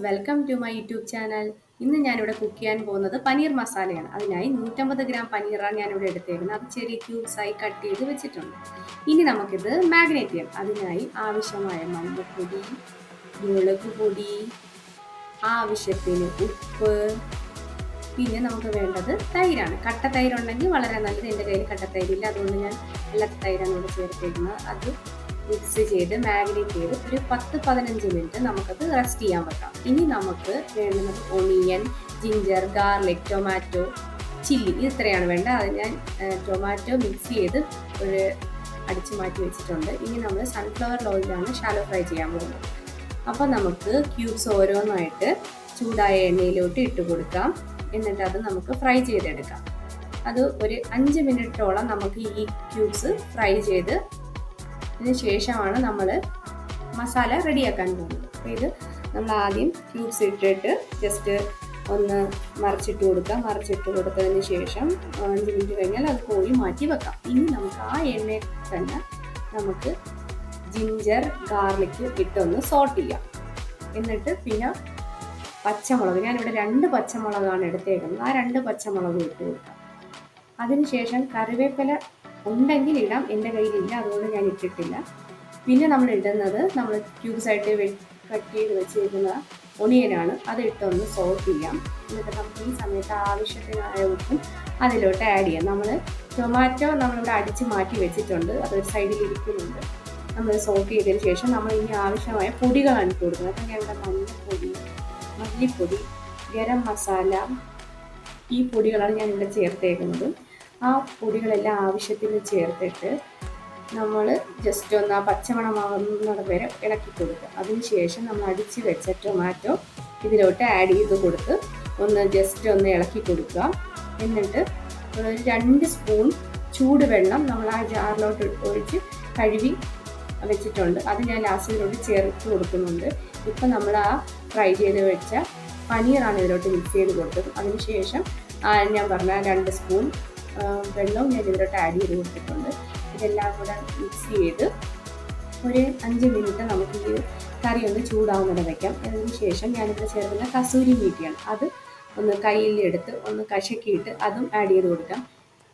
Welcome to my YouTube channel. ഇന്ന് ഞാനിവിടെ cook ചെയ്യാൻ പോകുന്നത് പനീർ മസാലയാണ്. അതിനായി 150 ഗ്രാം പനീറാണ് ഞാനിവിടെ എടുത്തേക്കുന്നത്. അത് ചെറിയ ക്യൂബ്സായി കട്ട് ചെയ്ത് വെച്ചിട്ടുണ്ട്. ഇനി നമുക്കിത് മാഗ്നേറ്റ് ചെയ്യാം. അതിനായി ആവശ്യമായ മഞ്ഞൾപ്പൊടി, മുളക് പൊടി, ആവശ്യത്തിന് ഉപ്പ്, പിന്നെ നമുക്ക് വേണ്ടത് തൈരാണ്. കട്ട തൈരുണ്ടെങ്കിൽ വളരെ നല്ലത്. എൻ്റെ കയ്യിൽ കട്ട തൈരില്ല, അതുകൊണ്ട് ഞാൻ വെള്ള തൈരാണ് ഇവിടെ ചേർത്തേക്കുന്നത്. അത് മിക്സ് ചെയ്ത് മാഗ്നേറ്റ് ചെയ്ത് ഒരു 10-15 മിനിറ്റ് നമുക്കത് റെസ്റ്റ് ചെയ്യാൻ വെക്കാം. ഇനി നമുക്ക് വേണ്ടുന്നത് onion, ginger, garlic, tomato, chilli, ഇത് ഇത്രയാണ് വേണ്ടത്. അത് ഞാൻ ടൊമാറ്റോ മിക്സ് ചെയ്ത് ഒരു അടിച്ചു മാറ്റി വെച്ചിട്ടുണ്ട്. ഇനി നമ്മൾ സൺഫ്ലവർ ഓയിലാണ് ഷാലോ ഫ്രൈ ചെയ്യാൻ പോകുന്നത്. അപ്പോൾ നമുക്ക് ക്യൂബ്സ് ഓരോന്നായിട്ട് ചൂടായ എണ്ണയിലോട്ട് ഇട്ട് കൊടുക്കാം. എന്നിട്ട് അത് നമുക്ക് ഫ്രൈ ചെയ്തെടുക്കാം. അത് ഒരു 5 മിനിറ്റോളം നമുക്ക് ഈ ക്യൂബ്സ് ഫ്രൈ ചെയ്ത് ഇതിന് ശേഷമാണ് നമ്മൾ മസാല റെഡിയാക്കാൻ പോകുന്നത്. അപ്പോൾ ഇത് നമ്മൾ ആദ്യം ക്യൂബ്സ് ഇട്ടിട്ട് ജസ്റ്റ് ഒന്ന് മറിച്ചിട്ട് കൊടുക്കാം. മറിച്ചിട്ട് കൊടുത്തതിന് ശേഷം 5 മിനിറ്റ് കഴിഞ്ഞാൽ അത് കോരി മാറ്റി വെക്കാം. ഇനി നമുക്ക് ആ എണ്ണയിൽ തന്നെ നമുക്ക് ജിഞ്ചർ, ഗാർലിക് ഇട്ടൊന്ന് സോട്ട് ചെയ്യാം. എന്നിട്ട് പിന്നെ പച്ചമുളക്, ഞാനിവിടെ 2 പച്ചമുളകാണ് എടുത്തേക്കുന്നത്. ആ 2 പച്ചമുളക് ഇട്ട് കൊടുക്കാം. അതിനുശേഷം കറിവേപ്പില ഉണ്ടെങ്കിൽ ഇടാം, എൻ്റെ കയ്യിലില്ല, അതുകൊണ്ട് ഞാൻ ഇട്ടിട്ടില്ല. പിന്നെ നമ്മൾ ഇടുന്നത് നമ്മൾ ക്യൂബ്സായിട്ട് കട്ട് ചെയ്ത് വെച്ചിരിക്കുന്ന ഒണിയനാണ്. അത് ഇട്ടൊന്ന് സോട്ട് ചെയ്യാം. എന്നിട്ട് നമുക്ക് ഈ സമയത്ത് ആവശ്യത്തിനായ ഉപ്പും അതിലോട്ട് ആഡ് ചെയ്യാം. നമ്മൾ ടൊമാറ്റോ നമ്മളിവിടെ അടിച്ച് മാറ്റി വെച്ചിട്ടുണ്ട്, അതൊരു സൈഡിൽ ഇരിക്കുന്നുണ്ട്. നമ്മൾ സോട്ട് ചെയ്തതിന് ശേഷം നമ്മൾ ഇനി ആവശ്യമായ പൊടികളാണ് ഇട്ട് കൊടുക്കുന്നത്. അപ്പം ഞാൻ ഇവിടെ മഞ്ഞൾപ്പൊടി, മല്ലിപ്പൊടി, ഗരം മസാല, ഈ പൊടികളാണ് ഞാൻ ഇവിടെ ചേർത്തേക്കുന്നത്. ആ പൊടികളെല്ലാം ആവശ്യത്തിന് ചേർത്തിട്ട് നമ്മൾ ജസ്റ്റ് ഒന്ന് ആ പച്ചമണമാകുന്നത് വരെ ഇളക്കി കൊടുക്കുക. അതിനുശേഷം നമ്മൾ അടിച്ച് വെച്ച ടൊമാറ്റോ ഇതിലോട്ട് ആഡ് ചെയ്ത് കൊടുത്ത് ഒന്ന് ജസ്റ്റ് ഒന്ന് ഇളക്കി കൊടുക്കുക. എന്നിട്ട് ഒരു 2 സ്പൂൺ ചൂടുവെള്ളം നമ്മൾ ആ ജാറിലോട്ട് ഒഴിച്ച് കഴുകി വെച്ചിട്ടുണ്ട്. അത് ഞാൻ ലാസ്റ്റിലോട്ട് ചേർത്ത് കൊടുക്കുന്നുണ്ട്. ഇപ്പം നമ്മൾ ആ ഫ്രൈ ചെയ്ത് വെച്ച പനീറാണ് ഇതിലോട്ട് മിക്സ് ചെയ്ത് കൊടുത്തത്. അതിനുശേഷം ഞാൻ പറഞ്ഞ 2 സ്പൂൺ വെള്ളവും ഞാൻ ഇതിലോട്ട് ആഡ് ചെയ്ത് കൊടുത്തിട്ടുണ്ട്. ഇതെല്ലാം കൂടെ മിക്സ് ചെയ്ത് ഒരു 5 മിനിറ്റ് നമുക്ക് ഈ കറി ഒന്ന് ചൂടാവുന്നത് വയ്ക്കാം. അതിന് ശേഷം ഞാനിവിടെ ചേർക്കുന്ന കസൂരി മീറ്റിയാണ്. അത് ഒന്ന് കയ്യിലെടുത്ത് ഒന്ന് കശക്കിയിട്ട് അതും ആഡ് ചെയ്ത് കൊടുക്കാം.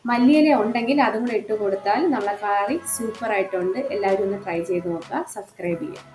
മല്ലിയില ഉണ്ടെങ്കിൽ അതും കൂടെ ഇട്ട് കൊടുത്താൽ നമ്മളെ കറി സൂപ്പറായിട്ടുണ്ട്. എല്ലാവരും ഒന്ന് ട്രൈ ചെയ്ത് നോക്കുക. സബ്സ്ക്രൈബ് ചെയ്യുക.